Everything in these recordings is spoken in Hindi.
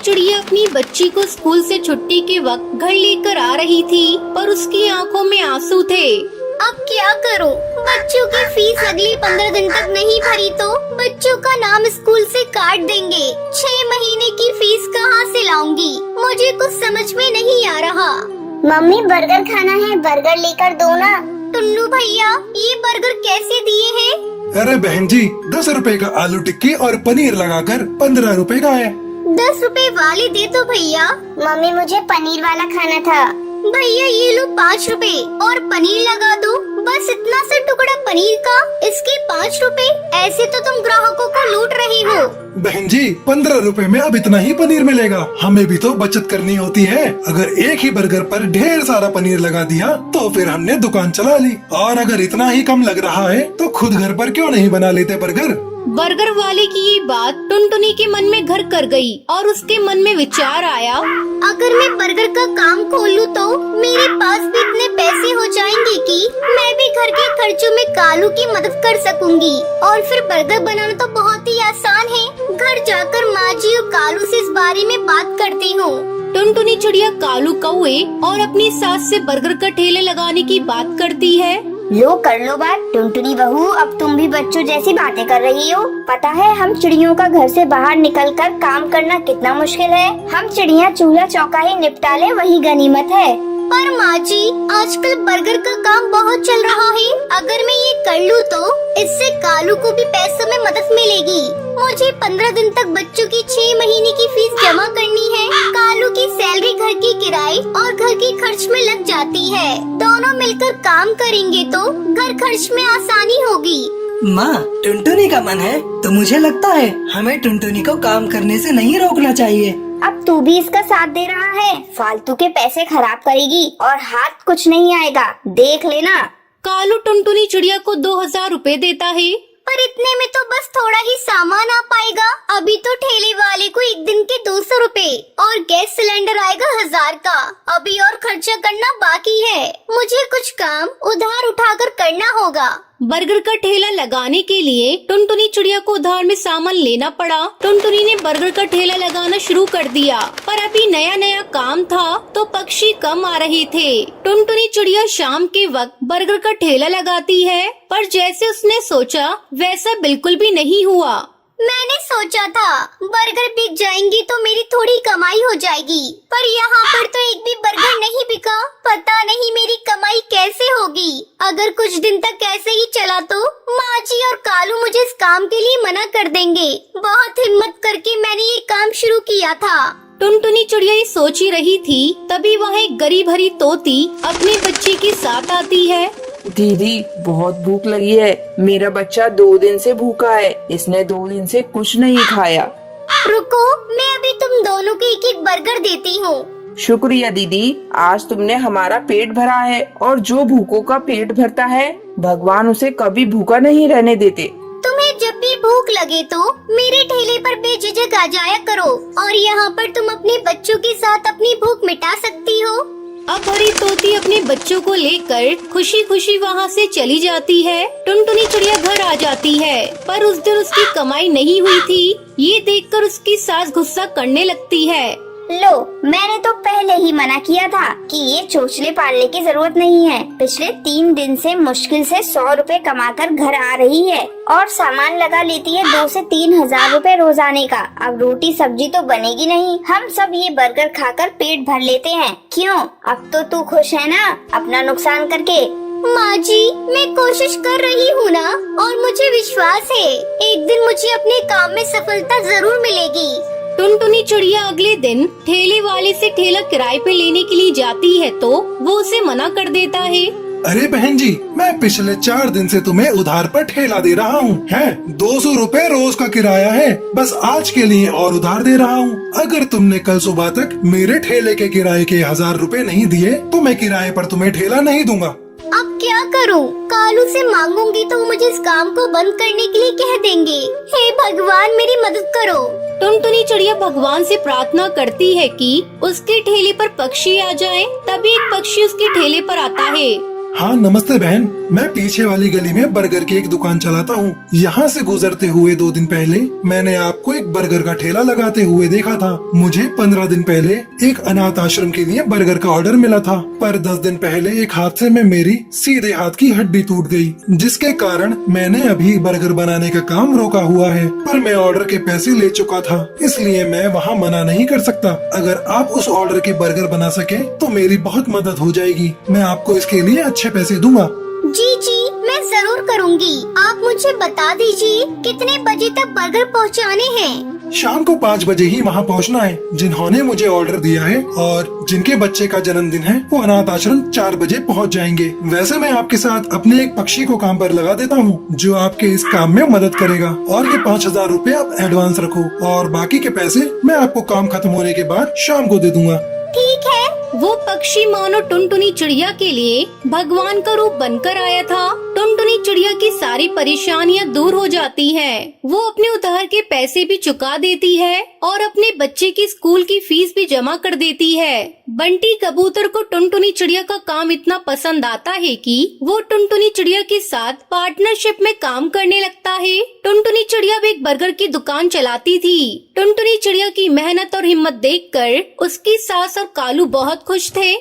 चिड़िया अपनी बच्ची को स्कूल से छुट्टी के वक्त घर लेकर आ रही थी, पर उसकी आंखों में आंसू थे। अब क्या करूं? बच्चों की फीस अगले 15 दिन तक नहीं भरी तो बच्चों का नाम स्कूल से काट देंगे। 6 महीने की फीस कहां से लाऊंगी? मुझे कुछ समझ में नहीं आ रहा। मम्मी बर्गर खाना है, बर्गर लेकर दो ना। टुन्नू भैया, ये बर्गर कैसे दिए हैं? अरे बहन जी, 10 रुपए का आलू टिक्की और पनीर लगाकर 15 रुपए का है। 10 रुपए वाले दे दो भैया। मम्मी मुझे पनीर वाला खाना था। भैया ये लो 5 रुपए और पनीर लगा दो। बस इतना सा टुकड़ा पनीर का, इसके 5 रुपए। ऐसे तो तुम ग्राहकों को लूट रही हो। बहन जी, 15 रुपए में अब इतना ही पनीर मिलेगा। हमें भी तो बचत करनी होती है। अगर एक ही बर्गर पर ढेर सारा पनीर लगा दिया तो फिर हमने दुकान चला ली। और अगर इतना ही कम लग रहा है तो खुद घर पर क्यों नहीं बना लेते बर्गर? बर्गर वाले की ये बात टुनटुनी के मन में घर कर गई और उसके मन में विचार आया, अगर मैं बर्गर का काम खोलूं तो मेरे पास भी इतने पैसे हो जाएंगे कि मैं भी घर के खर्चों में कालू की मदद कर सकूंगी। और फिर बर्गर बनाना तो बहुत ही आसान है। घर जाकर माँ जी और कालू से इस बारे में बात करती हूँ। टुनटुनी चिड़िया कालू कौवे और अपनी सास से बर्गर का ठेले लगाने की बात करती है। लो कर लो बात। टुनटुनी बहू, अब तुम भी बच्चों जैसी बातें कर रही हो। पता है हम चिड़ियों का घर से बाहर निकलकर काम करना कितना मुश्किल है। हम चिड़िया चूल्हा चौका ही निपटा ले, वही गनीमत है। पर माँ जी, आजकल बर्गर का काम बहुत चल रहा है। अगर मैं ये कर लूँ तो इससे कालू को भी पैसों में मदद मिलेगी। मुझे 15 दिन तक बच्चों की 6 महीने की फीस जमा करनी है। कालू की सैलरी घर की किराए और घर के खर्च में लग जाती है। दोनों मिलकर काम करेंगे तो घर खर्च में आसानी होगी। माँ, टुनटुनी का मन है तो मुझे लगता है हमें टुनटुनी को काम करने से नहीं रोकना चाहिए। अब तू भी इसका साथ दे रहा है। फालतू के पैसे खराब करेगी और हाथ कुछ नहीं आएगा, देख लेना। कालू टुनटुनी चिड़िया को 2000 रुपए देता है। पर इतने में तो बस थोड़ा ही सामान आ पाएगा। अभी तो ठेले वाले को एक दिन के 200 रुपए और गैस सिलेंडर आएगा 1000 का। अभी और खर्चा करना बाकी है। मुझे कुछ काम उधार उठाकर करना होगा। बर्गर का ठेला लगाने के लिए टुनटुनी चिड़िया को उधार में सामान लेना पड़ा। टुनटुनी ने बर्गर का ठेला लगाना शुरू कर दिया, पर अभी नया नया काम था तो पक्षी कम आ रहे थे। टुनटुनी चिड़िया शाम के वक्त बर्गर का ठेला लगाती है, पर जैसे उसने सोचा वैसा बिल्कुल भी नहीं हुआ। मैंने सोचा था बर्गर बिक जाएंगी तो मेरी थोड़ी कमाई हो जाएगी, पर यहाँ पर तो एक भी बर्गर नहीं बिका। पता नहीं मेरी कमाई कैसे होगी। अगर कुछ दिन तक ऐसे ही चला तो माँ जी और कालू मुझे इस काम के लिए मना कर देंगे। बहुत हिम्मत करके मैंने ये काम शुरू किया था। टुनटुनी चिड़िया ये सोच ही रही थी, तभी वहाँ एक गरीब हरी तोती अपने बच्चे के साथ आती है। दीदी, बहुत भूख लगी है। मेरा बच्चा 2 दिन से भूखा है। इसने 2 दिन से कुछ नहीं खाया। रुको, मैं अभी तुम दोनों को एक एक बर्गर देती हूँ। शुक्रिया दीदी, आज तुमने हमारा पेट भरा है। और जो भूखों का पेट भरता है, भगवान उसे कभी भूखा नहीं रहने देते। तुम्हें जब भी भूख लगे तो मेरे ठेले पर बेझिझक आ जाया करो और यहाँ पर तुम अपने बच्चों के साथ अपनी भूख मिटा सकती हो। अब हरी तोती अपने बच्चों को लेकर खुशी खुशी वहाँ से चली जाती है। टुनटुनी चिड़िया घर आ जाती है, पर उस दिन उसकी कमाई नहीं हुई थी। ये देखकर उसकी सास गुस्सा करने लगती है। लो, मैंने तो पहले ही मना किया था कि ये चोचले पालने की जरूरत नहीं है। पिछले 3 दिन से मुश्किल से 100 रुपए कमाकर घर आ रही है और सामान लगा लेती है 2 से 3 हजार रुपए रोजाने का। अब रोटी सब्जी तो बनेगी नहीं। हम सब ये बर्गर खाकर पेट भर लेते हैं। क्यों? अब तो तू खुश है ना, अपना नुकसान करके? माँ जी, मैं कोशिश कर रही हूँ ना, और मुझे विश्वास है एक दिन मुझे अपने काम में सफलता जरूर मिलेगी। टुनटुनी चिड़िया अगले दिन ठेले वाले से ठेला किराए पे लेने के लिए जाती है तो वो उसे मना कर देता है। अरे बहन जी, मैं पिछले 4 दिन से तुम्हें उधार पर ठेला दे रहा हूँ। है 200 रुपए रोज का किराया है। बस आज के लिए और उधार दे रहा हूँ। अगर तुमने कल सुबह तक मेरे ठेले के किराए के 1000 रुपए नहीं दिए तो मैं किराए पर तुम्हें ठेला नहीं दूंगा। अब क्या करूं? कालू से मांगूंगी तो मुझे इस काम को बंद करने के लिए कह देंगे। हे भगवान, मेरी मदद करो। टुनटुनी चिड़िया भगवान से प्रार्थना करती है कि उसके ठेले पर पक्षी आ जाएं। तभी एक पक्षी उसके ठेले पर आता है। हाँ नमस्ते बहन, मैं पीछे वाली गली में बर्गर की एक दुकान चलाता हूँ। यहाँ से गुजरते हुए 2 दिन पहले मैंने आपको एक बर्गर का ठेला लगाते हुए देखा था। मुझे 15 दिन पहले एक अनाथ आश्रम के लिए बर्गर का ऑर्डर मिला था, पर 10 दिन पहले एक हादसे में मेरी सीधे हाथ की हड्डी टूट गई, जिसके कारण मैंने अभी बर्गर बनाने का काम रोका हुआ है। पर मैं ऑर्डर के पैसे ले चुका था, इसलिए मैं वहाँ मना नहीं कर सकता। अगर आप उस ऑर्डर के बर्गर बना सके तो मेरी बहुत मदद हो जाएगी। मैं आपको इसके लिए अच्छे पैसे दूंगा। जी मैं जरूर करूँगी। आप मुझे बता दीजिए कितने बजे तक बर्गर पहुँचाने हैं। शाम को 5 बजे ही वहाँ पहुँचना है। जिन्होंने मुझे ऑर्डर दिया है और जिनके बच्चे का जन्मदिन है वो अनाथ आश्रम 4 बजे पहुँच जाएंगे। वैसे मैं आपके साथ अपने एक पक्षी को काम पर लगा देता हूँ जो आपके इस काम में मदद करेगा। और ये 5000 रूपए आप एडवांस रखो और बाकी के पैसे मैं आपको काम खत्म होने के बाद शाम को दे दूंगा। ठीक है। वो पक्षी मानो टुनटुनी चिड़िया के लिए भगवान का रूप बनकर आया था। टुनटुनी चिड़िया की सारी परेशानियां दूर हो जाती हैं। वो अपने उधार के पैसे भी चुका देती है और अपने बच्चे की स्कूल की फीस भी जमा कर देती है। बंटी कबूतर को टुनटुनी चिड़िया का काम इतना पसंद आता है कि वो टुनटुनी चिड़िया के साथ पार्टनरशिप में काम करने लगता है। टुनटुनी चिड़िया भी एक बर्गर की दुकान चलाती थी। टुनटुनी चिड़िया की मेहनत और हिम्मत देखकर उसकी सास और कालू बहुत खुश थे।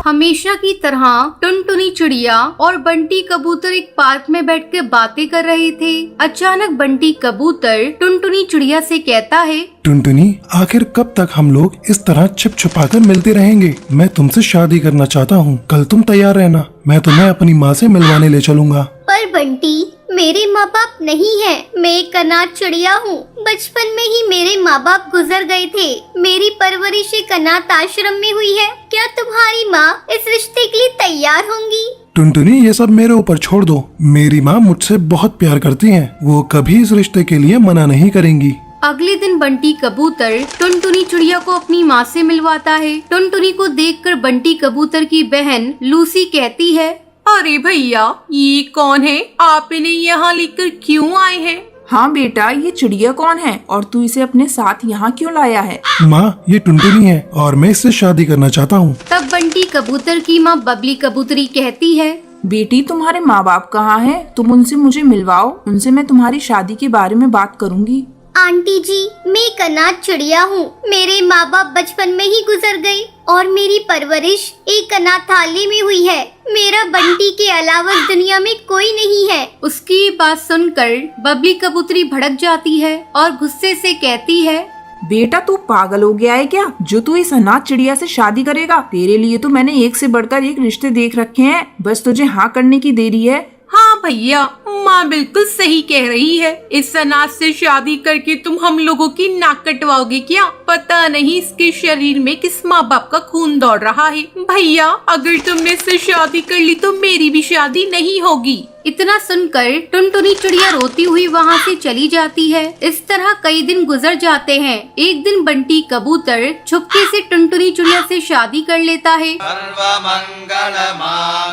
हमेशा की तरह टुनटुनी चिड़िया और बंटी कबूतर एक पार्क में बैठकर बातें कर रहे थे। अचानक बंटी कबूतर टुनटुनी चिड़िया से कहता है, टुनटुनी, आखिर कब तक हम लोग इस तरह छिप छुपाकर मिलते रहेंगे? मैं तुमसे शादी करना चाहता हूँ। कल तुम तैयार रहना, मैं तुम्हें अपनी माँ से मिलवाने ले चलूंगा। पर बंटी, मेरे माँ बाप नहीं है। मैं एक अनाथ चिड़िया हूँ। बचपन में ही मेरे माँ बाप गुजर गए थे। मेरी परवरिश एक अनाथ आश्रम में हुई है। क्या तुम्हारी माँ इस रिश्ते के लिए तैयार होंगी? टुनटुनी, ये सब मेरे ऊपर छोड़ दो। मेरी माँ मुझसे बहुत प्यार करती है, वो कभी इस रिश्ते के लिए मना नहीं करेंगी। अगले दिन बंटी कबूतर टुनटुनी चिड़िया को अपनी माँ से मिलवाता है। टुनटुनी को देखकर बंटी कबूतर की बहन लूसी कहती है, अरे भैया, ये कौन है? आप इन्हें यहाँ लेकर क्यों आए हैं? हाँ बेटा, ये चिड़िया कौन है और तू इसे अपने साथ यहाँ क्यों लाया है? माँ, ये टुनटुनी है और मैं इससे शादी करना चाहता हूँ। तब बंटी कबूतर की माँ बबली कबूतरी कहती है, बेटी, तुम्हारे माँ बाप कहाँ हैं? तुम उनसे मुझे मिलवाओ, उनसे मैं तुम्हारी शादी के बारे में बात करूँगी। आंटी जी, मैं एक अनाथ चिड़िया हूँ। मेरे माँ बाप बचपन में ही गुजर गए और मेरी परवरिश एक अनाथालय में हुई है। मेरा बंटी के अलावा इस दुनिया में कोई नहीं है। उसकी बात सुनकर बबली कबूतरी भड़क जाती है और गुस्से से कहती है, बेटा, तू पागल हो गया है क्या जो तू इस अनाथ चिड़िया से शादी करेगा? तेरे लिए तो मैंने एक से बढ़कर एक रिश्ते देख रखे हैं, बस तुझे हाँ करने की देरी है। हाँ भैया, माँ बिल्कुल सही कह रही है। इस अनाथ से शादी करके तुम हम लोगों की नाक कटवाओगे क्या? पता नहीं इसके शरीर में किस माँ बाप का खून दौड़ रहा है। भैया, अगर तुमने इससे शादी कर ली तो मेरी भी शादी नहीं होगी। इतना सुनकर टुनटुनी चिड़िया रोती हुई वहाँ से चली जाती है। इस तरह कई दिन गुजर जाते हैं। एक दिन बंटी कबूतर छुपके से टुनटुनी चिड़िया से शादी कर लेता है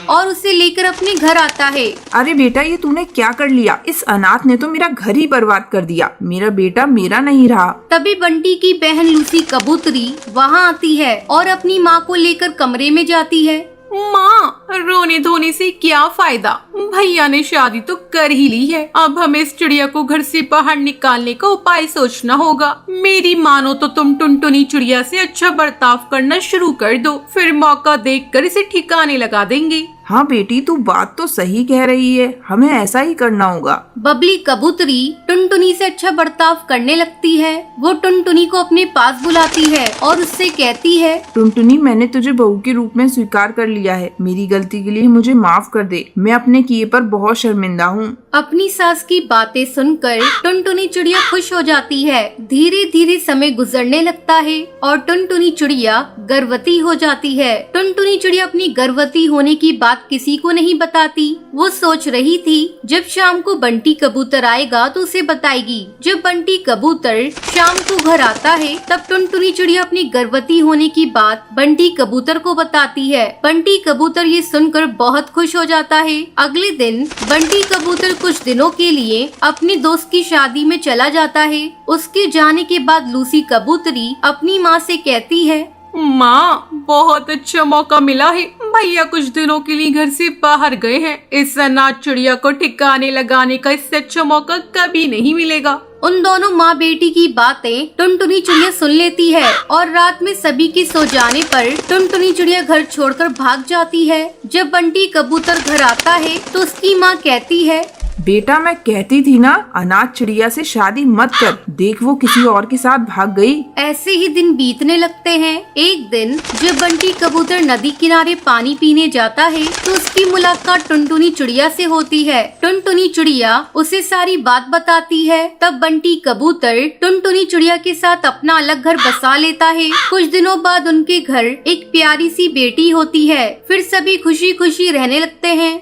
और उसे लेकर अपने घर आता है। अरे बेटा, ये तूने क्या कर लिया? इस अनाथ ने तो मेरा घर ही बर्बाद कर दिया। मेरा बेटा मेरा नहीं रहा। तभी बंटी की बहन लूसी कबूतरी वहाँ आती है और अपनी माँ को लेकर कमरे में जाती है। माँ, रोने धोने से क्या फायदा? भैया ने शादी तो कर ही ली है। अब हमें इस चिड़िया को घर से बाहर निकालने का उपाय सोचना होगा। मेरी मानो तो तुम टुनटुनी चिड़िया से अच्छा बर्ताव करना शुरू कर दो, फिर मौका देखकर इसे ठिकाने लगा देंगे। हाँ बेटी, तू बात तो सही कह रही है, हमें ऐसा ही करना होगा। बबली कबूतरी टुनटुनी से अच्छा बर्ताव करने लगती है। वो टुनटुनी को अपने पास बुलाती है और उससे कहती है, टुनटुनी, मैंने तुझे बहू के रूप में स्वीकार कर लिया है। मेरी गलती के लिए मुझे माफ कर दे। मैं अपने किए पर बहुत शर्मिंदा हूँ। अपनी सास की बातें सुनकर टुनटुनी चिड़िया खुश हो जाती है। धीरे धीरे समय गुजरने लगता है और टुनटुनी चिड़िया गर्भवती हो जाती है। टुनटुनी चिड़िया अपनी गर्भवती होने की बात बात किसी को नहीं बताती। वो सोच रही थी जब शाम को बंटी कबूतर आएगा तो उसे बताएगी। जब बंटी कबूतर शाम को घर आता है तब टुनटुनी चिड़िया अपनी गर्भवती होने की बात बंटी कबूतर को बताती है। बंटी कबूतर ये सुनकर बहुत खुश हो जाता है। अगले दिन बंटी कबूतर कुछ दिनों के लिए अपनी दोस्त की शादी में चला जाता है। उसके जाने के बाद लूसी कबूतरी अपनी माँ से कहती है, माँ, बहुत अच्छा मौका मिला है। भैया कुछ दिनों के लिए घर से बाहर गए हैं। इस अनाथ चिड़िया को ठिकाने लगाने का इससे अच्छा मौका कभी नहीं मिलेगा। उन दोनों माँ बेटी की बातें टुनटुनी चिड़िया सुन लेती है और रात में सभी के सो जाने पर टुनटुनी चिड़िया घर छोड़कर भाग जाती है। जब बंटी कबूतर घर आता है तो उसकी माँ कहती है, बेटा मैं कहती थी ना अनाथ चिड़िया से शादी मत कर, देख वो किसी और के साथ भाग गई। ऐसे ही दिन बीतने लगते हैं। एक दिन जब बंटी कबूतर नदी किनारे पानी पीने जाता है तो उसकी मुलाकात टुनटुनी चिड़िया से होती है। टुनटुनी चिड़िया उसे सारी बात बताती है। तब बंटी कबूतर टुनटुनी चिड़िया के साथ अपना अलग घर बसा लेता है। कुछ दिनों बाद उनके घर एक प्यारी सी बेटी होती है। फिर सभी खुशी खुशी रहने लगते हैं।